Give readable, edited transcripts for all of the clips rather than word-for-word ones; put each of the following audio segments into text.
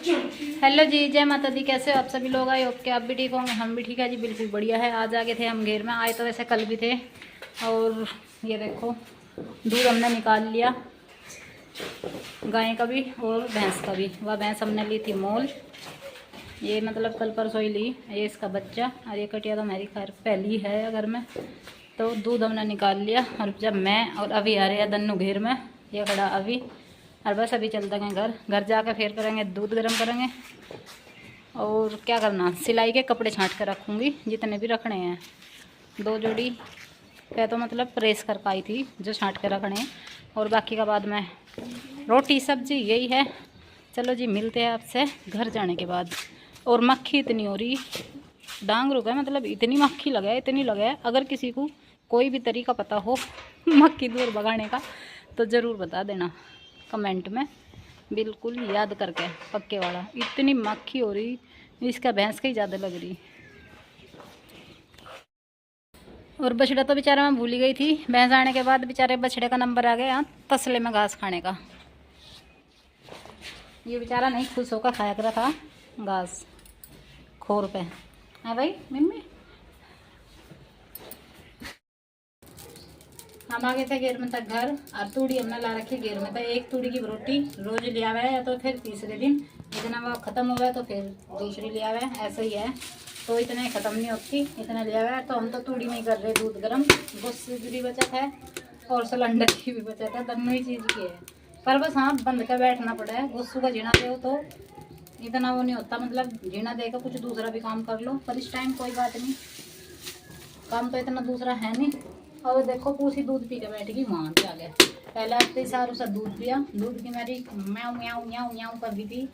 Hello जी, जय माता दी। कैसे हो आप सभी लोग? आए होप कि आप भी ठीक होंगे, हम भी ठीक है जी, बिल्कुल बढ़िया है। आज आगे थे हम घेर में, आए तो वैसे कल भी थे। और ये देखो दूध हमने निकाल लिया, गाय का भी और भैंस का भी। वह भैंस हमने ली थी मोल, ये मतलब कल परसों ही ली। ये इसका बच्चा, और ये कटिया तो मेरी खैर पहली है अगर मैं। तो दूध हमने निकाल लिया, और जब मैं और अभी आ रहे हैं दन्नू घेर में, ये खड़ा अभी। और बस अभी चलते हैं घर जाकर फिर करेंगे दूध गर्म करेंगे। और क्या करना, सिलाई के कपड़े छांट कर रखूँगी जितने भी रखने हैं। 2 जोड़ी पे तो मतलब प्रेस कर पाई थी जो छांट के रखने हैं, और बाकी का बाद में रोटी सब्जी यही है। चलो जी, मिलते हैं आपसे घर जाने के बाद। और मक्खी इतनी हो रही, डांग रुका है, मतलब इतनी मक्खी लगा है, इतनी लगा है। अगर किसी को कोई भी तरीका पता हो मक्खी दूर भगाने का तो ज़रूर बता देना कमेंट में, बिल्कुल याद करके पक्के वाला। इतनी मक्खी हो रही, इसका भैंस का ही ज़्यादा लग रही। और बछड़ा तो बेचारा मैं भूल ही गई थी। भैंस आने के बाद बेचारे बछड़े का नंबर आ गया तसले में घास खाने का। ये बेचारा नहीं खुश होकर खाया करा था घास खोर पे। हाँ भाई मम्मी, हम आ गए थे घेर में तक घर। और तूड़ी हमने ला रखी घेर में, तो एक तूड़ी की रोटी रोज लिया हुआ है, तो फिर तीसरे दिन इतना वो ख़त्म हो गया तो फिर दूसरी लिया हुआ है, ऐसा ही है। तो इतने ख़त्म नहीं होती, इतना लिया हुआ है। तो हम तो तूड़ी में ही कर रहे दूध गर्म। गुस्से की भी बचत है और सिलेंडर की भी बचत है, दोनों ही चीज़ की है। पर बस हाँ, बंद कर बैठना पड़ा है। गुस्सू का जीना दे तो इतना वो नहीं होता, मतलब जीना देकर कुछ दूसरा भी काम कर लो। पर इस टाइम कोई बात नहीं, काम तो इतना दूसरा है नहीं। और देखो पूसी दूध पी के बैठ गई वहाँ पे आगे। पहले हफ्ते सारू सा दूध पिया, दूध की मेरी म्याऊ म्याऊ म्याऊ म्याऊ कर दी थी,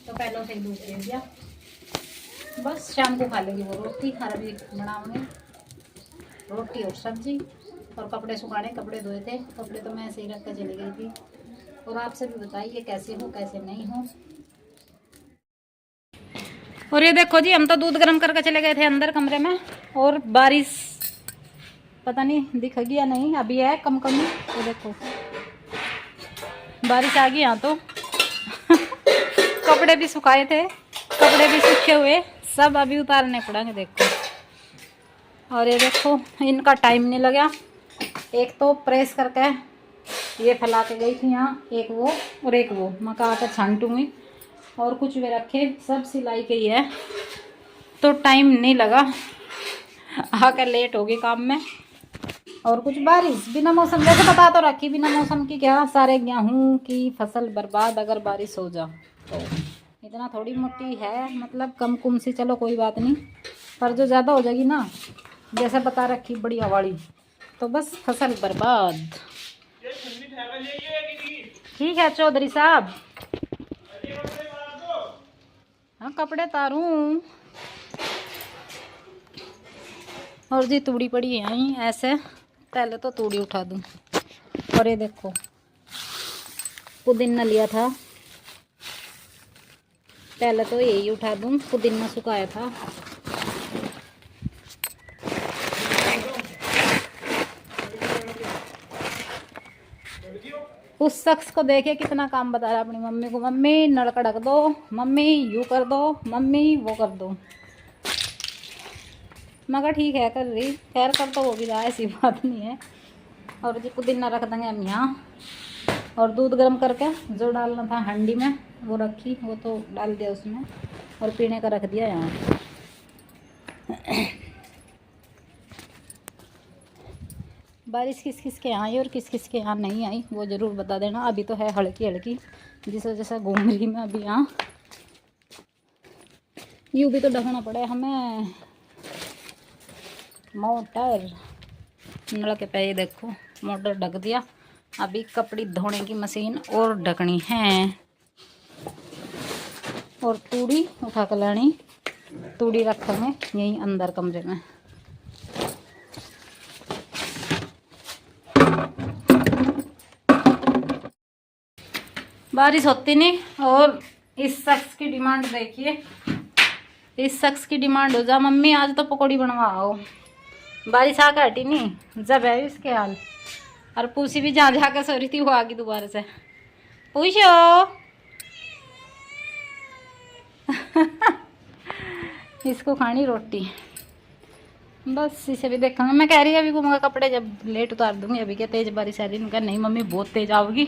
तो पहले उसे दूध दे दिया। बस शाम को खा लेगी वो रोटी। हर अभी बनाऊंगी रोटी और सब्जी। और कपड़े सुखाने, कपड़े धोए थे, कपड़े तो मैं ऐसे ही रख कर चली गई थी। और आपसे भी बताइए कैसे हो कैसे नहीं हो। और ये देखो जी, हम तो दूध गर्म करके चले गए थे अंदर कमरे में, और बारिश पता नहीं दिखेगी या नहीं, अभी है कम कम ही। तो देखो बारिश आ गई यहाँ तो कपड़े भी सुखाए थे, कपड़े भी सूखे हुए, सब अभी उतारने पड़ेंगे देखो। और ये देखो इनका टाइम नहीं लगा। एक तो प्रेस करके ये फैला के गई थी यहाँ, एक वो और एक वो मैं कहा था छांटूंगी। और कुछ भी रखे, सब सिलाई के ही है, तो टाइम नहीं लगा। आकर लेट हो गई काम में। और कुछ बारिश बिना मौसम, वैसे बता तो रखी बिना मौसम की क्या, सारे गेहूँ की फसल बर्बाद अगर बारिश हो जा तो। इतना थोड़ी मोटी है, मतलब कम कुम सी, चलो कोई बात नहीं। पर जो ज़्यादा हो जाएगी ना, जैसे बता रखी बड़ी हवाड़ी, तो बस फसल बर्बाद। ठीक है चौधरी साहब, हाँ कपड़े तारूं। और जी तूड़ी पड़ी है यहीं ऐसे, पहले तो तूड़ी उठा दूं। और ये देखो पुदीना लिया था, पहले तो यही उठा दूं, पुदीना सुखाया था। उस शख्स को देखे कितना काम बता रहा है अपनी मम्मी को, मम्मी नल कड़क दो, मम्मी यूँ कर दो, मम्मी वो कर दो। मगर ठीक है कर रही, खैर कर तो वो भी रहा, ऐसी बात नहीं है। और जी पुदीना रख देंगे हम यहाँ। और दूध गर्म करके जो डालना था हंडी में वो रखी, वो तो डाल दिया उसमें, और पीने का रख दिया यहाँ। बारिश किस किस के यहाँ आई और किस किस के यहाँ नहीं आई वो ज़रूर बता देना। अभी तो है हल्की हल्की, जिस वजह से घूम रही मैं अभी यहाँ। यूँ भी तो ढकना पड़े हमें मोटर, नल के पे देखो मोटर ढक दिया। अभी कपड़े धोने की मशीन और ढकनी है। और तूड़ी उठा कर लानी, तूड़ी रखेंगे यहीं अंदर कमरे में। बारिश होती नहीं। और इस शख्स की डिमांड देखिए, इस शख्स की डिमांड हो जा मम्मी आज तो पकौड़ी बनवाओ। बारिश आकर हटी नहीं, जब है इसके हाल। और पूसी भी जहाँ जाकर सो रही थी वो आ गई दोबारा से। पूछो इसको खानी रोटी। बस इसे भी देखूंगा। मैं कह रही है अभी घूमूंगा कपड़े जब लेट उतार दूंगी। अभी क्या तेज बारिश आ रही है। उनका नहीं मम्मी बहुत तेज आओगी।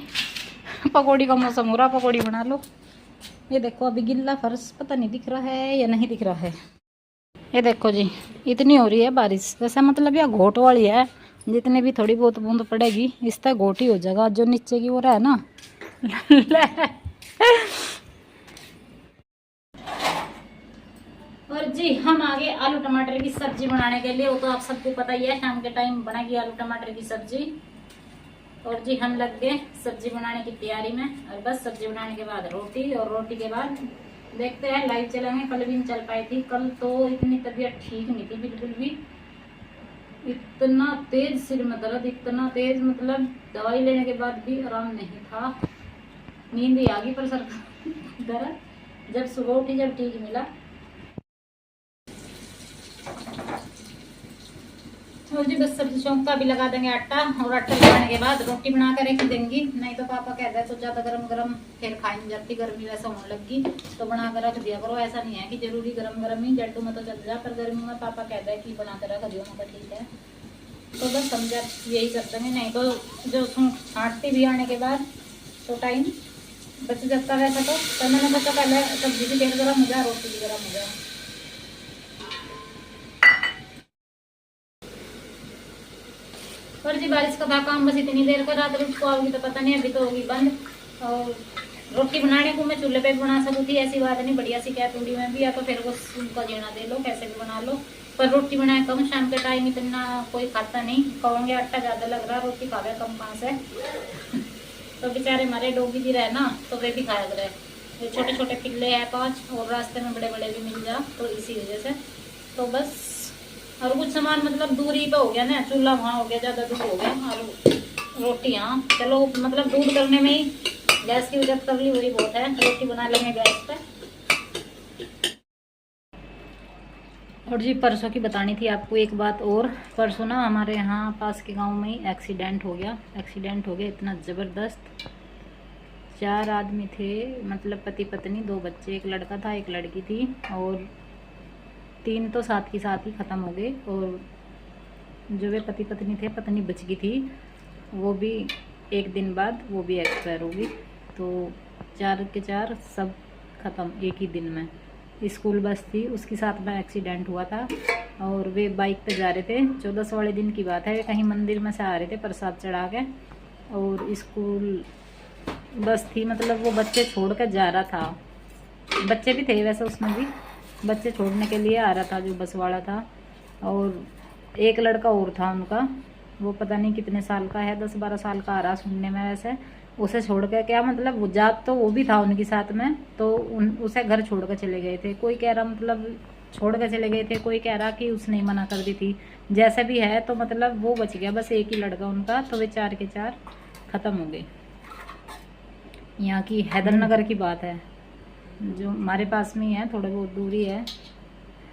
पकौड़ी का मौसम हो रहा, पकौड़ी बना लो। ये देखो अभी गिल्ला फर्श पता नहीं दिख रहा है या नहीं दिख रहा है। ये देखो जी इतनी हो रही है बारिश। वैसे मतलब यह घोट वाली है, जितने भी थोड़ी बहुत बूंद पड़ेगी इस तक घोट ही हो जाएगा। जो नीचे की ओर है ना और जी हम आगे आलू टमाटर की सब्जी बनाने के लिए। वो तो आप सबको पता ही है, शाम के टाइम बनाएगी आलू टमाटर की सब्जी। और जी हम लग गए सब्जी बनाने की तैयारी में। और बस सब्जी बनाने के बाद रोटी, और रोटी के बाद देखते हैं लाइव चलेंगे। कल भी नहीं चल पाई थी। कल तो इतनी तबीयत ठीक नहीं थी बिल्कुल भी। इतना तेज सिर में दर्द, इतना तेज मतलब दवाई लेने के बाद भी आराम नहीं था। नींद ही आ गई पर सर दर्द। जब सुबह उठी जब ठीक मिला। और जी बस सब्जी चौंक का भी लगा देंगे आटा। और आटा लगाने के बाद रोटी बना कर रख देंगी। नहीं तो पापा कहते हैं तो ज़्यादा गरम गरम फिर खाई नहीं जाती, गर्मी वैसा होने लगी तो बना कर रख दिया करो। ऐसा नहीं है कि जरूरी गरम गरम ही, जड्डू में तो चल जा, पर गर्मी में पापा कहता है कि बना कर रख दियो। मैं ठीक है तो बस समझा यही कर देंगे। नहीं तो जो छाँटती भी आने के बाद तो टाइम बच जाता है। ऐसा तो मैंने सोचा पहले सब्जी भी देर गर्म हो जाए, रोटी भी गर्म हो जाए। और जी बारिश का था काम बस इतनी देर का। रात को आओगी तो पता नहीं, अभी तो होगी बंद। और रोटी बनाने को मैं चूल्हे पे भी बना सकती थी, ऐसी बात नहीं। बढ़िया सी कैटूडी में भी, या तो फिर वो उनका जीना दे लो, कैसे भी बना लो। पर रोटी बनाए कम, शाम के टाइम इतना कोई खाता नहीं। कहोगे आटा ज़्यादा लग रहा, रोटी खावे कम कहाँ से। तो बेचारे हमारे डोगी भी रहे ना तो वे भी खाया करे। ये छोटे छोटे पिल्ले हैं 5, और रास्ते में बड़े बड़े भी मिल जा, तो इसी वजह से तो बस। और कुछ सामान मतलब दूरी पे हो गया ना, चूल्हा वहाँ हो गया, ज़्यादा दूर हो गया। और रोटी हाँ चलो मतलब दूर करने में ही गैस की वजह कर ली, वही बहुत है। रोटी बना लेंगे गैस पे। और जी परसों की बतानी थी आपको एक बात और। परसों ना हमारे यहाँ पास के गांव में ही एक्सीडेंट हो गया। एक्सीडेंट हो गया इतना ज़बरदस्त। 4 आदमी थे, मतलब पति पत्नी, 2 बच्चे, एक लड़का था एक लड़की थी। और 3 तो साथ के साथ ही ख़त्म हो गए। और जो वे पति पत्नी थे, पत्नी बच गई थी, वो भी एक दिन बाद वो भी एक्सपायर हो गई। तो 4 के 4 सब ख़त्म एक ही दिन में। स्कूल बस थी उसके साथ में एक्सीडेंट हुआ था। और वे बाइक पे जा रहे थे, 14 वाले दिन की बात है। वे कहीं मंदिर में से आ रहे थे प्रसाद चढ़ा के, और स्कूल बस थी, मतलब वो बच्चे छोड़ कर जा रहा था। बच्चे भी थे वैसे उसमें भी, बच्चे छोड़ने के लिए आ रहा था जो बस वाला था। और एक लड़का और था उनका, वो पता नहीं कितने साल का है, 10-12 साल का आ रहा सुनने में वैसे। उसे छोड़ कर क्या मतलब वो जात तो वो भी था उनके साथ में, तो उसे घर छोड़ कर चले गए थे। कोई कह रहा मतलब छोड़ कर चले गए थे, कोई कह रहा कि उसने ही मना कर दी थी। जैसे भी है तो मतलब वो बच गया, बस एक ही लड़का उनका। तो वे 4 के 4 ख़त्म हो गए। यहाँ की हैदरनगर की बात है, जो हमारे पास में ही है, थोड़ा बहुत दूरी है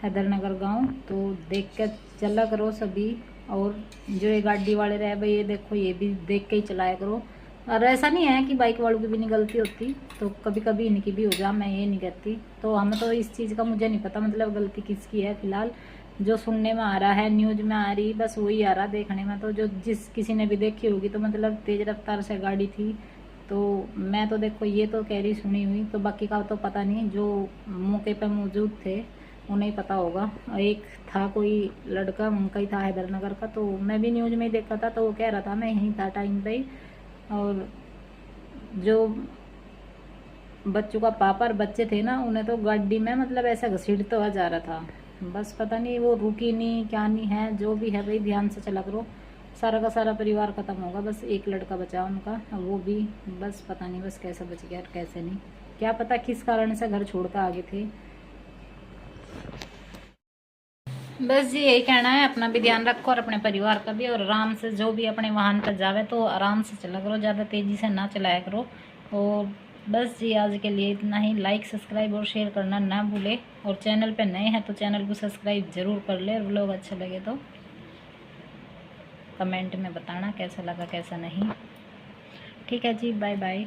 हैदरनगर गांव। तो देख कर चला करो सभी। और जो ये गाड़ी वाले रहे भाई, ये देखो ये भी देख के ही चलाया करो। और ऐसा नहीं है कि बाइक वालों की भी नहीं गलती होती, तो कभी कभी इनकी भी हो जा, मैं ये नहीं कहती। तो हमें तो इस चीज़ का मुझे नहीं पता मतलब गलती किसकी है। फिलहाल जो सुनने में आ रहा है, न्यूज में आ रही, बस वही आ रहा देखने में। तो जो जिस किसी ने भी देखी होगी तो मतलब तेज़ रफ्तार से गाड़ी थी। तो मैं तो देखो ये तो कह रही सुनी हुई, तो बाकी का तो पता नहीं। जो मौके पर मौजूद थे उन्हें पता होगा। एक था कोई लड़का, उनका ही था हैदरनगर का। तो मैं भी न्यूज में ही देखा था, तो वो कह रहा था मैं यहीं था टाइम पे ही। और जो बच्चों का पापा और बच्चे थे ना, उन्हें तो गाड़ी में मतलब ऐसा घसीटता हुआ जा रहा था। बस पता नहीं वो रुकी नहीं क्या नहीं है, जो भी है भाई ध्यान से चला करो। सारा का सारा परिवार ख़त्म होगा, बस एक लड़का बचा उनका, वो भी बस पता नहीं बस कैसे बच गया और कैसे नहीं, क्या पता किस कारण से घर छोड़ कर आगे थे। बस जी यही कहना है, अपना भी ध्यान रखो और अपने परिवार का भी। और आराम से जो भी अपने वाहन पर जावे तो आराम से चला करो, ज़्यादा तेज़ी से ना चलाया करो। और बस जी आज के लिए इतना ही। लाइक सब्सक्राइब और शेयर करना ना भूले। और चैनल पे नए हैं तो चैनल को सब्सक्राइब ज़रूर कर ले। और व्लॉग अच्छा लगे तो कमेंट में बताना कैसा लगा कैसा नहीं। ठीक है जी, बाय बाय।